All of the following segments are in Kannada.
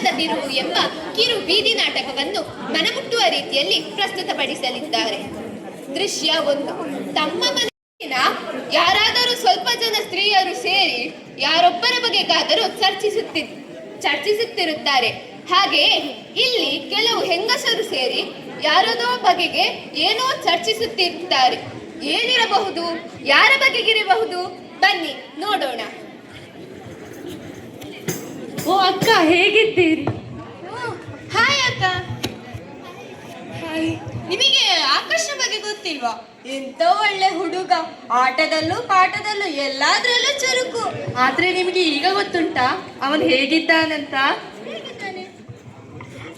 ಮನದ ಬಿರುವು ಎಂಬ ಕಿರು ಬೀದಿ ನಾಟಕವನ್ನು ಮನಮುಟ್ಟುವ ರೀತಿಯಲ್ಲಿ ಪ್ರಸ್ತುತಪಡಿಸಲಿದ್ದಾರೆ. ದೃಶ್ಯ 1. ತಮ್ಮ ಮನೆಯ ಯಾರಾದರೂ ಸ್ವಲ್ಪ ಜನ ಸ್ತ್ರೀಯರು ಸೇರಿ ಯಾರೊಬ್ಬರ ಬಗೆಗಾದರೂ ಚರ್ಚಿಸುತ್ತಿರುತ್ತಾರೆ. ಹಾಗೆಯೇ ಇಲ್ಲಿ ಕೆಲವು ಹೆಂಗಸರು ಸೇರಿ ಯಾರದೋ ಬಗೆಗೆ ಏನೋ ಚರ್ಚಿಸುತ್ತಿರುತ್ತಾರೆ. ಏನಿರಬಹುದು? ಯಾರ ಬಗೆಗಿರಬಹುದು? ಬನ್ನಿ ನೋಡೋಣ. ಓ ಅಕ್ಕ, ಹೇಗಿದ್ದೀರಿ? ಹಾಯ್ ಅಕ್ಕ. ನಿಮಗೆ ಆಕರ್ಷಣ ಬಗ್ಗೆ ಗೊತ್ತಿಲ್ವಾ? ಎಂತ ಒಳ್ಳೆ ಹುಡುಗ, ಆಟದಲ್ಲೂ ಪಾಠದಲ್ಲೂ ಎಲ್ಲಾದ್ರಲ್ಲೂ ಚುರುಕು. ಆದ್ರೆ ನಿಮಗೆ ಈಗ ಗೊತ್ತುಂಟಾ ಅವನು ಹೇಗಿದ್ದಾನಂತ?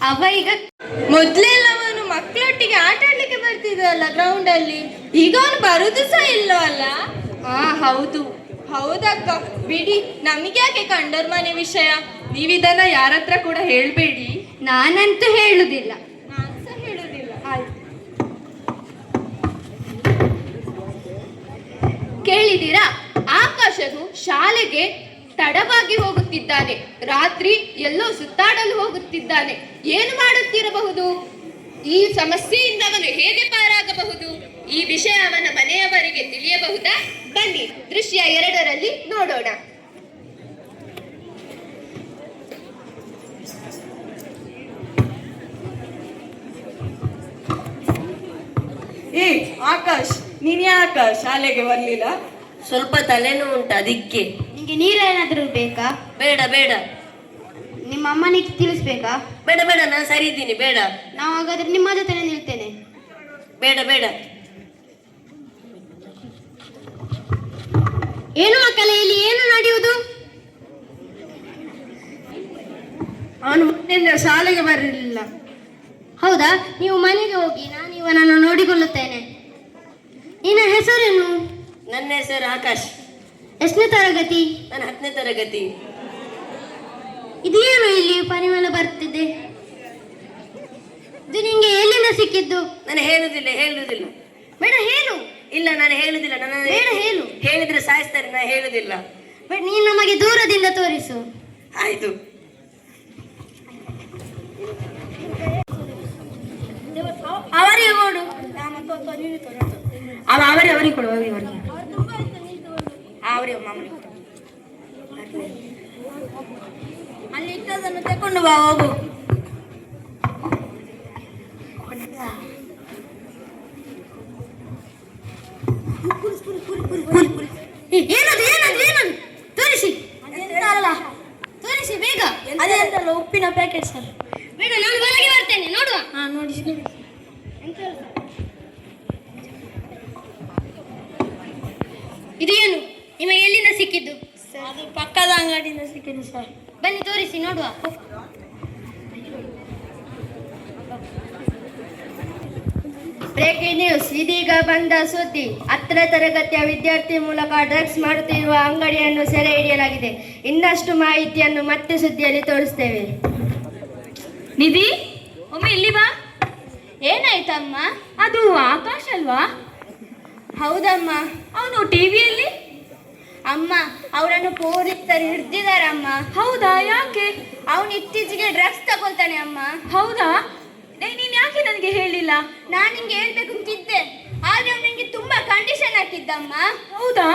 ಅವ ಈಗ ಮೊದ್ಲೆಲ್ಲ ಅವನು ಮಕ್ಕಳೊಟ್ಟಿಗೆ ಆಟ ಆಡ್ಲಿಕ್ಕೆ ಬರ್ತಿದ್ವಲ್ಲ ಗ್ರೌಂಡ್ ಅಲ್ಲಿ, ಈಗ ಅವನು ಬರುದು ಸಹ ಇಲ್ಲೋ ಅಲ್ಲ? ಹಾ ಹೌದು. ಹೌದಕ್ಕ, ಬಿಡಿ, ನಮಗೆ ಯಾಕೆ ಕಂಡೋರ್ ಮನೆ ವಿಷಯ. ನೀವಿದನ್ನ ಯಾರತ್ರ ಕೂಡ ಹೇಳ್ಬೇಡಿ. ನಾನಂತೂ ಹೇಳುದಿಲ್ಲ. ನಾನು ಸಹ ಹೇಳುದಿಲ್ಲ. ಆಯ್ತು. ಕೇಳಿದಿರಾ? ಆಕಾಶನು ಶಾಲೆಗೆ ತಡವಾಗಿ ಹೋಗುತ್ತಿದ್ದಾನೆ. ರಾತ್ರಿ ಎಲ್ಲೋ ಸುತ್ತಾಡಲು ಹೋಗುತ್ತಿದ್ದಾನೆ. ಏನು ಮಾಡುತ್ತಿರಬಹುದು? ಈ ಸಮಸ್ಯೆಯಿಂದ ಅವನು ಹೇಗೆ ಪಾರಾಗಬಹುದು? ಈ ವಿಷಯ ಅವನ ಮನೆಯವರಿಗೆ ತಿಳಿಯಬಹುದಾ? ಬನ್ನಿ ದೃಶ್ಯ 2ರಲ್ಲಿ ನೋಡೋಣ. ಏ ಆಕಾಶ್, ನೀನ್ ಯಾಕ ಶಾಲೆಗೆ ಬರ್ಲಿಲ್ಲ? ಸ್ವಲ್ಪ ತಲೆನೋವು ಉಂಟು, ಅದಕ್ಕೆ. ನಿಮಗೆ ನೀರೇನಾದ್ರೂ ಬೇಕಾ? ಬೇಡ ಬೇಡ. ನಿಮ್ಮ ಅಮ್ಮನಿಗೆ ತಿಳಿಸ್ಬೇಕಾ? ಬೇಡ ಬೇಡ, ನಾನು ಸರಿ ಇದ್ದೀನಿ, ಬೇಡ. ನಾವು ಹಾಗಾದ್ರೆ ನಿಮ್ಮ ಜೊತೆ ನಿಲ್ತೇನೆ. ಬೇಡ ಬೇಡ. ಏನು ಮಕ್ಕಳೇ, ಇಲ್ಲಿ ಏನು ನಡೆಯುವುದು? ಅವನು ಮುಂದಿನ ಶಾಲೆಗೆ ಬರಲಿಲ್ಲ. ಹೌದಾ? ನೀವು ಮನೆಗೆ ಹೋಗಿ, ನಾನು ಇವನನ್ನು ನೋಡಿಕೊಳ್ಳುತ್ತೇನೆ. ನಿನ್ನ ಹೆಸರೇನು? ನನ್ನ ಹೆಸರು ಆಕಾಶ್. ಎಷ್ಟನೇ ತರಗತಿ? ನಾನು 10ನೇ ತರಗತಿ. ಇದೇನು ಇಲ್ಲಿ ಪರಿಮಳ ಬರ್ತಿದೆ? ಇದು ನಿಂಗೆ ಎಲ್ಲಿಂದ ಸಿಕ್ಕಿದ್ದು? ನಾನು ಹೇಳುದಿಲ್ಲ. ಬೇಡ ಹೇಳು. ಇಲ್ಲ, ನಾನು ಹೇಳುದಿಲ್ಲ. ಬೇಡ ಹೇಳು. ಹೇಳಿದ್ರೆ ಸಾಯಿಸ್ತಾರೆ, ನಾನು ಹೇಳುದಿಲ್ಲ. ಬೇಡ, ನೀನು ನಮಗೆ ದೂರದಿಂದ ತೋರಿಸು. ಆಯ್ತು. ಅವರಿಗೆ ಕೊಡು. ಅವರಿಗೆ ಕೊಡು. ಅಲ್ಲಿ ಇಟ್ಟದನ್ನು ತಕೊಂಡು ಬಾ, ಹೋಗು. ಏನದು ತೋರಿಸಿ. ತೋರಿಸಿ ಬೇಗ. ಅದೇ ಅಂತಲ್ಲ, ಉಪ್ಪಿನ ಪ್ಯಾಕೆಟ್ ಸರ್. ಬೇಡ, ನಾನು ಹೊರಗೆ ಬರ್ತೇನೆ, ನೋಡುವ. ನೋಡಿ. ಇದೇನು ನಿಮಗೆ ಎಲ್ಲಿಂದ ಸಿಕ್ಕಿದ್ದು? ಅದು ಪಕ್ಕದ ಅಂಗಡಿಯಿಂದ ಸಿಕ್ಕಿದೆ ಸರ್. ಬನ್ನಿ ತೋರಿಸಿ ನೋಡುವ. Breaking news. ಇದೀಗ ಬಂದ ಸುದ್ದಿ. 10ನೇ ತರಗತಿಯ ವಿದ್ಯಾರ್ಥಿ ಮೂಲಕ ಡ್ರಗ್ಸ್ ಮಾಡುತ್ತಿರುವ ಅಂಗಡಿಯನ್ನು ಸೆರೆ ಹಿಡಿಯಲಾಗಿದೆ. ಇನ್ನಷ್ಟು ಮಾಹಿತಿಯನ್ನು ಮತ್ತೆ ಸುದ್ದಿಯಲ್ಲಿ ತೋರಿಸ್ತೇವೆ. ನಿಧಿ, ಒಮ್ಮೆ ಇಲ್ಲಿ ಬಾ. ಏನಾಯ್ತಮ್ಮ? ಅದು ಆಕಾಶ್ ಅಲ್ವಾ? ಹೌದಮ್ಮ. ಅವನು ಟಿವಿಯಲ್ಲಿ. ಅಮ್ಮ, ಅವರನ್ನು ಪೊಲೀಸರು ಹಿಡ್ದಿದಾರಮ್ಮ. ಹೌದಾ? ಯಾಕೆ? ಅವನು ಇತ್ತೀಚೆಗೆ ಡ್ರಗ್ಸ್ ತಗೊಳ್ತಾನೆ ಅಮ್ಮ. ಹೌದಾ? ನೀನ್ ಯಾಕೆ ನನಗೆ ಹೇಳಿಲ್ಲ? ನಾನು ನಿಂಗೆ ಹೇಳ್ಬೇಕು ಅಂತಿದ್ದೆ, ಆದ್ರೆ ಅವನು ನನಗೆ ತುಂಬಾ ಕಂಡೀಷನ್ ಹಾಕಿದ್ದಮ್ಮ. ಹೌದಾ?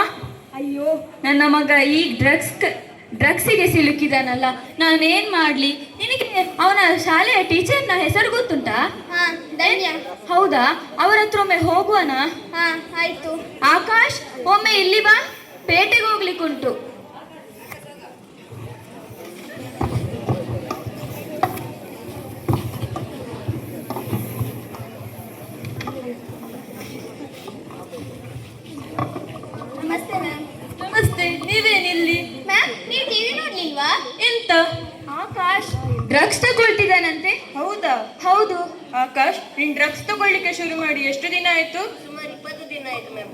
ಅಯ್ಯೋ, ನನ್ನ ಮಗ ಈ ಡ್ರಗ್ಸಿಗೆ ಸಿಲುಕಿದಾನಲ್ಲ, ನಾನೇನ್ ಮಾಡ್ಲಿ? ನಿನಗೆ ಅವನ ಶಾಲೆಯ ಟೀಚರ್ನ ಹೆಸರು ಗೊತ್ತುಂಟಾ? ಹಾ, ಧನ್ಯ. ಹೌದಾ? ಅವರ ಹತ್ರ ಒಮ್ಮೆ ಹೋಗುವನ? ಹಾ, ಆಯ್ತು. ಆಕಾಶ್, ಒಮ್ಮೆ ಇಲ್ಲಿ ಬಾ, ಪೇಟೆಗೆ ಹೋಗ್ಲಿಕ್ಕುಂಟು. ನಮಸ್ತೆ ಮ್ಯಾಮ್. ನಮಸ್ತೆ, ನೀವೇನಿಲ್ಲಿ? ಮ್ಯಾಮ್, ನೀವು ಟಿವಿ ನೋಡ್ಲಿಲ್ವಾ? ಎಂತ? ಆಕಾಶ್ ಡ್ರಗ್ಸ್ ತಗೊಳ್ತಿದ್ದಾನಂತೆ. ಹೌದಾ? ಹೌದು. ಆಕಾಶ್, ನೀನ್ ಡ್ರಗ್ಸ್ ತಗೊಳ್ಳಿಕ್ಕೆ ಶುರು ಮಾಡಿ ಎಷ್ಟು ದಿನ ಆಯ್ತು? ಸುಮಾರು 20 ದಿನ ಆಯ್ತು ಮ್ಯಾಮ್.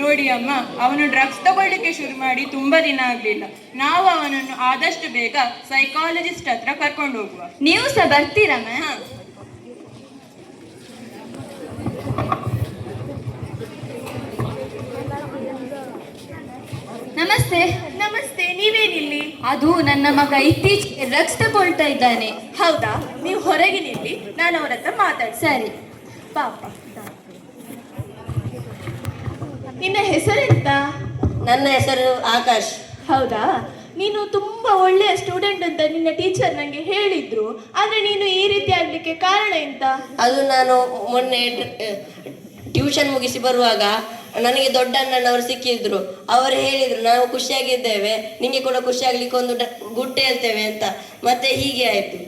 ನೋಡಿ ಅಮ್ಮ, ಅವನು ಡ್ರಗ್ಸ್ ತಗೊಳ್ಳಿಕ್ಕೆ ಶುರು ಮಾಡಿ ತುಂಬಾ ದಿನ ಆಗ್ಲಿಲ್ಲ. ನಾವು ಅವನನ್ನು ಆದಷ್ಟು ಬೇಗ ಸೈಕಾಲಜಿಸ್ಟ್ ಹತ್ರ ಕರ್ಕೊಂಡು ಹೋಗುವ. ನೀವು ಸಹ ಬರ್ತೀರಾ ಮ್ಯಾಮ್? ನಮಸ್ತೆ. ನಮಸ್ತೆ, ನೀವೇನಿಲ್ಲಿ? ಅದು ನನ್ನ ಮಗ ಇತ್ತೀಚೆಗೆ ಡ್ರಗ್ಸ್ ತಗೊಳ್ತಾ ಇದ್ದಾನೆ. ಹೌದಾ? ನೀವು ಹೊರಗೆ ನಿಲ್ಲಿ, ನಾನು ಅವರ ಹತ್ರ ಮಾತಾಡ್ತೀನಿ. ಸರಿ. ಪಾಪ. ನಿನ್ನ ಹೆಸರೆಂತ? ನನ್ನ ಹೆಸರು ಆಕಾಶ್. ಹೌದಾ? ನೀನು ತುಂಬಾ ಒಳ್ಳೆಯ ಸ್ಟೂಡೆಂಟ್ ಅಂತ ನಿನ್ನ ಟೀಚರ್ ನನಗೆ ಹೇಳಿದ್ರು. ಆದ್ರೆ ನೀನು ಈ ರೀತಿ ಆಗ್ಲಿಕ್ಕೆ ಕಾರಣ ಎಂತ? ಅದು ನಾನು ಮೊನ್ನೆ ಟ್ಯೂಷನ್ ಮುಗಿಸಿ ಬರುವಾಗ ನನಗೆ ದೊಡ್ಡ ಅಣ್ಣನವರು ಸಿಕ್ಕಿದ್ರು. ಅವರು ಹೇಳಿದ್ರು ನಾವು ಖುಷಿಯಾಗಿದ್ದೇವೆ, ನಿಂಗೆ ಕೂಡ ಖುಷಿಯಾಗ್ಲಿಕ್ಕೆ ಒಂದು ಗುಡ್ ಹೇಳ್ತೇವೆ ಅಂತ. ಮತ್ತೆ ಹೀಗೆ ಆಯ್ತು.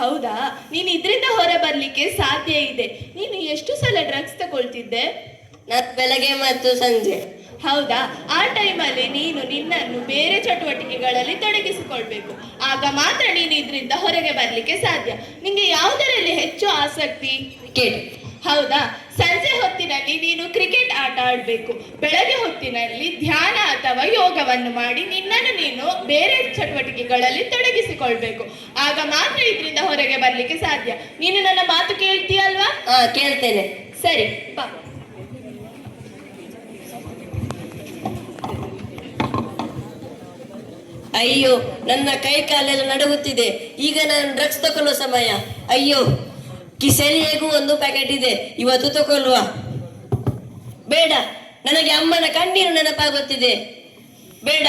ಹೌದಾ? ನೀನು ಇದರಿಂದ ಹೊರ ಬರ್ಲಿಕ್ಕೆ ಸಾಧ್ಯ ಇದೆ. ನೀನು ಎಷ್ಟು ಸಲ ಡ್ರಗ್ಸ್ ತಗೊಳ್ತಿದ್ದೆ? ನಾನು ಬೆಳಗ್ಗೆ ಮತ್ತು ಸಂಜೆ. ಹೌದಾ? ಆ ಟೈಮಲ್ಲಿ ನೀನು ನಿನ್ನನ್ನು ಬೇರೆ ಚಟುವಟಿಕೆಗಳಲ್ಲಿ ತೊಡಗಿಸಿಕೊಳ್ಬೇಕು. ಆಗ ಮಾತ್ರ ನೀನು ಇದರಿಂದ ಹೊರಗೆ ಬರ್ಲಿಕ್ಕೆ ಸಾಧ್ಯ. ನಿಂಗೆ ಯಾವುದರಲ್ಲಿ ಹೆಚ್ಚು ಆಸಕ್ತಿ? ಕ್ರಿಕೆಟ್. ಹೌದಾ? ಸಂಜೆ ಹೊತ್ತಿನಲ್ಲಿ ನೀನು ಕ್ರಿಕೆಟ್ ಆಟ ಆಡಬೇಕು. ಬೆಳಗ್ಗೆ ಹೊತ್ತಿನಲ್ಲಿ ಧ್ಯಾನ ಅಥವಾ ಯೋಗವನ್ನು ಮಾಡಿ ನಿನ್ನನ್ನು ನೀನು ಬೇರೆ ಚಟುವಟಿಕೆಗಳಲ್ಲಿ ತೊಡಗಿಸಿಕೊಳ್ಬೇಕು. ಆಗ ಮಾತ್ರ ಇದರಿಂದ ಹೊರಗೆ ಬರ್ಲಿಕ್ಕೆ ಸಾಧ್ಯ. ನೀನು ನನ್ನ ಮಾತು ಕೇಳ್ತೀಯಲ್ವಾ? ಕೇಳ್ತೇನೆ. ಸರಿ ಬಾ. ಅಯ್ಯೋ, ನನ್ನ ಕೈ ಕಾಲೆಲ್ಲ ನಡುಗುತ್ತಿದೆ. ಈಗ ನಾನು ಡ್ರಗ್ಸ್ ತಗೊಳ್ಳುವ ಸಮಯ. ಅಯ್ಯೋ, ಕಿಸೆಲಿ ಹೇಗೂ ಒಂದು ಪ್ಯಾಕೆಟ್ ಇದೆ, ಇವತ್ತು ತಗೊಳ್ಳುವ. ಬೇಡ, ನನಗೆ ಅಮ್ಮನ ಕಣ್ಣೀರು ನೆನಪಾಗುತ್ತಿದೆ. ಬೇಡ,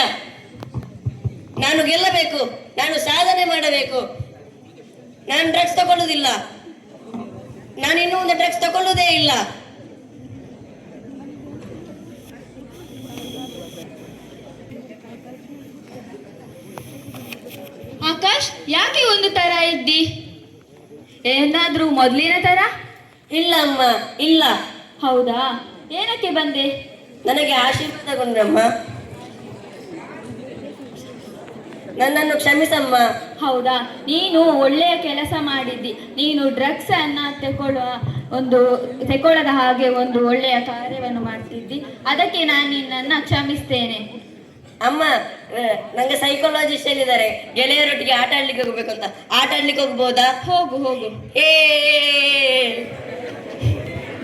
ನಾನು ಗೆಲ್ಲಬೇಕು, ನಾನು ಸಾಧನೆ ಮಾಡಬೇಕು. ನಾನು ಡ್ರಗ್ಸ್ ತಗೊಳ್ಳುವುದಿಲ್ಲ. ನಾನು ಇನ್ನೂ ಒಂದು ಡ್ರಗ್ಸ್ ತಗೊಳ್ಳುವುದೇ ಇಲ್ಲ. ಆಕಾಶ್, ಯಾಕೆ ಒಂದು ತರ ಇದ್ದಿ? ಏನಾದ್ರೂ ಮೊದಲಿನ ತರ? ಇಲ್ಲ ಅಮ್ಮ, ಇಲ್ಲ. ಹೌದಾ? ಏನಕ್ಕೆ ಬಂದೆ? ನನಗೆ ಆಶೀರ್ವಾದ ಕೊಂಡ್ರಮ್ಮ, ನನ್ನನ್ನು ಕ್ಷಮಿಸಮ್ಮ. ಹೌದಾ? ನೀನು ಒಳ್ಳೆಯ ಕೆಲಸ ಮಾಡಿದ್ದಿ. ನೀನು ಡ್ರಗ್ಸ್ ಅನ್ನ ತೆಕೊಳ್ಳದ ಹಾಗೆ ಒಂದು ಒಳ್ಳೆಯ ಕಾರ್ಯವನ್ನು ಮಾಡ್ತಿದ್ದಿ. ಅದಕ್ಕೆ ನಾನು ನಿನ್ನನ್ನು ಕ್ಷಮಿಸ್ತೇನೆ. ಅಮ್ಮ, ನಂಗೆ ಸೈಕಾಲಜಿಸ್ಟ್ ಹೇಳಿದ್ದಾರೆ ಗೆಳೆಯರೊಟ್ಟಿಗೆ ಆಟ ಆಡ್ಲಿಕ್ಕೆ ಹೋಗ್ಬೇಕು ಅಂತ. ಆಟ ಆಡ್ಲಿಕ್ಕೆ ಹೋಗ್ಬೋದಾ? ಹೋಗು ಹೋಗು.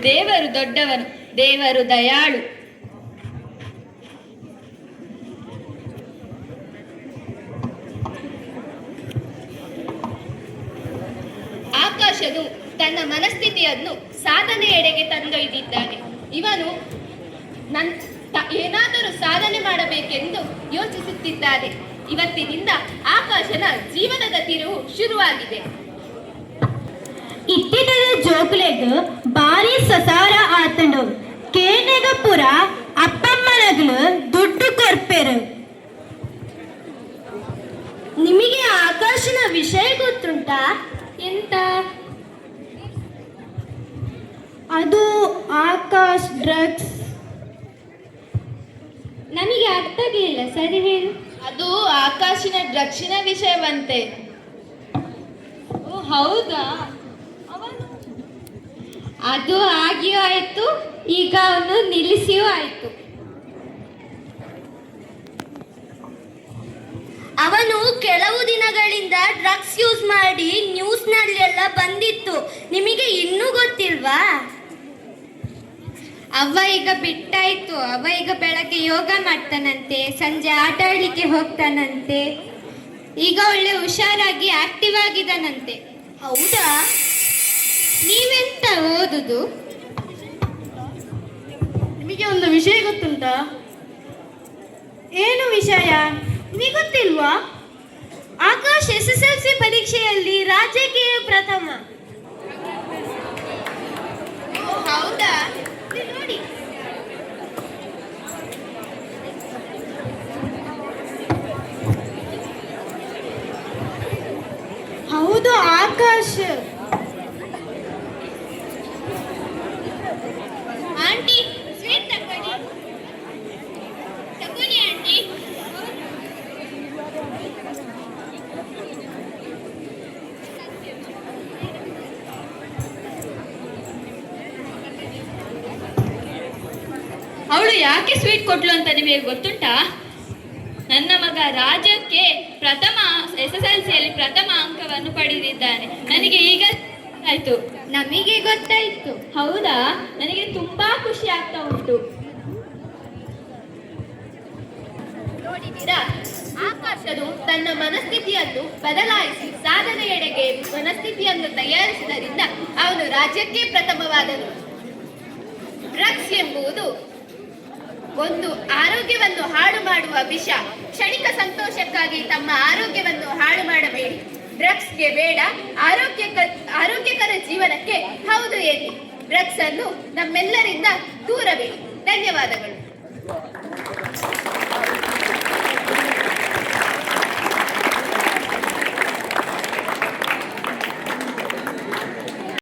ದೇವರು ದೊಡ್ಡವನು, ದೇವರು ದಯಾಳು. ಆಕಾಶನು ತನ್ನ ಮನಸ್ಥಿತಿಯನ್ನು ಸಾಧನೆಯೆಡೆಗೆ ತಂದೊಯ್ದಿದ್ದಾನೆ. ಇವನು ಏನಾದರೂ ಸಾಧನೆ ಮಾಡಬೇಕೆಂದು ಯೋಚಿಸುತ್ತಿದ್ದಾನೆ. ಇವತ್ತಿನಿಂದ ಆಕಾಶನ ಜೀವನದ ತಿರುವು ಶುರುವಾಗಿದೆ. ಇತ್ತಿದ ಜೋಕ್ಲೆಗ್ ಭಾರಿ ಸಸಾರ ಆತಂಡು ಕೇನೆಗ ಪುರ ಅಪ್ಪಮ್ಮನಗಳು ದುಡ್ಡು ಕೊರ್ಪೆರು. ನಿಮಗೆ ಆಕಾಶನ ವಿಷಯ ಗೊತ್ತುಂಟಾ? ಎಂತ? ಅದು ಆಕಾಶ್ ಡ್ರಗ್ಸ್. ನನಗೆ ಅರ್ಥ ಆಗಲಿಲ್ಲ, ಸರಿ ಹೇಳು. ಅದು ಆಕಾಶಿನ ಡ್ರಗ್ಸಿನ ವಿಷಯವಂತೆ. ಓ ಹೌದಾ? ಅದು ಆಗಿಯೂ ಆಯ್ತು, ಈಗ ಅವನು ನಿಲ್ಲಿಸಿಯೂ ಆಯ್ತು. ಅವನು ಕೆಲವು ದಿನಗಳಿಂದ ಡ್ರಗ್ಸ್ ಯೂಸ್ ಮಾಡಿ ನ್ಯೂಸ್ನಲ್ಲಿ ಎಲ್ಲ ಬಂದಿತ್ತು. ನಿಮಗೆ ಇನ್ನೂ ಗೊತ್ತಿಲ್ವಾ? ಅವ್ವ ಈಗ ಬಿಟ್ಟಾಯ್ತು. ಅವ್ವ ಈಗ ಬೆಳಗ್ಗೆ ಯೋಗ ಮಾಡ್ತಾನಂತೆ, ಸಂಜೆ ಆಟ ಆಡ್ಲಿಕ್ಕೆ ಹೋಗ್ತಾನಂತೆ. ಈಗ ಒಳ್ಳೆ ಹುಷಾರಾಗಿ ಆಕ್ಟಿವ್ ಆಗಿದ್ದಾನಂತೆ. ಹೌದಾ? ನೀವೆಂತ ಓದುದು? ನಿಮಗೆ ಒಂದು ವಿಷಯ ಗೊತ್ತುಂಟಾ? ಏನು ವಿಷಯ? ನಿಮಗೆ ಗೊತ್ತಿಲ್ವಾ? ಆಕಾಶ್ SSLC ಪರೀಕ್ಷೆಯಲ್ಲಿ ರಾಜ್ಯಕ್ಕೆ ಪ್ರಥಮ. ಹೌದಾ? ನೋಡಿ. ಹೌದು, ಆಕಾಶ್. ಆಂಟಿ, ಸ್ವೀಟ್ ತಗೊಳ್ಳಿ. ತಗೊಳ್ಳಿ ಆಂಟಿ. ಅವಳು ಯಾಕೆ ಸ್ವೀಟ್ ಕೊಟ್ಲು ಅಂತ ನಿಮಗೆ ಗೊತ್ತುಂಟಾ? ನನ್ನ ಮಗ ರಾಜ್ಯಕ್ಕೆ SSLCಯಲ್ಲಿ ಪ್ರಥಮ ಅಂಕವನ್ನು ಪಡೆದಿದ್ದಾನೆ. ನನಗೆ ಈಗ ಆಯ್ತು. ನಮಗೆ ಗೊತ್ತಾಯ್ತು. ಹೌದಾ? ನನಗೆ ತುಂಬಾ ಖುಷಿ ಆಗ್ತಾ ಉಂಟು. ನೋಡಿದ್ದೀರಾ? ಆಕಾಶ ಆತನು ತನ್ನ ಮನಸ್ಥಿತಿಯನ್ನು ಬದಲಾಯಿಸಿ ಸಾಧನೆಯೆಡೆಗೆ ಮನಸ್ಥಿತಿಯನ್ನು ತಯಾರಿಸಿದರಿಂದ ಅವನು ರಾಜ್ಯಕ್ಕೆ ಪ್ರಥಮವಾದನು. ಡ್ರಗ್ಸ್ ಎಂಬುದು ಒಂದು ಆರೋಗ್ಯವನ್ನು ಹಾಳು ಮಾಡುವ ವಿಷ. ಕ್ಷಣಿಕ ಸಂತೋಷಕ್ಕಾಗಿ ತಮ್ಮ ಆರೋಗ್ಯವನ್ನು ಹಾಳು ಮಾಡಬೇಡಿ. ಡ್ರಗ್ಸ್ಗೆ ಬೇಡ, ಆರೋಗ್ಯಕರ ಜೀವನಕ್ಕೆ ಹೌದು ಎನ್ನಿ. ಡ್ರಗ್ಸ್ ಅನ್ನು ನಮ್ಮೆಲ್ಲರಿಂದ ದೂರಬೇಡಿ. ಧನ್ಯವಾದಗಳು.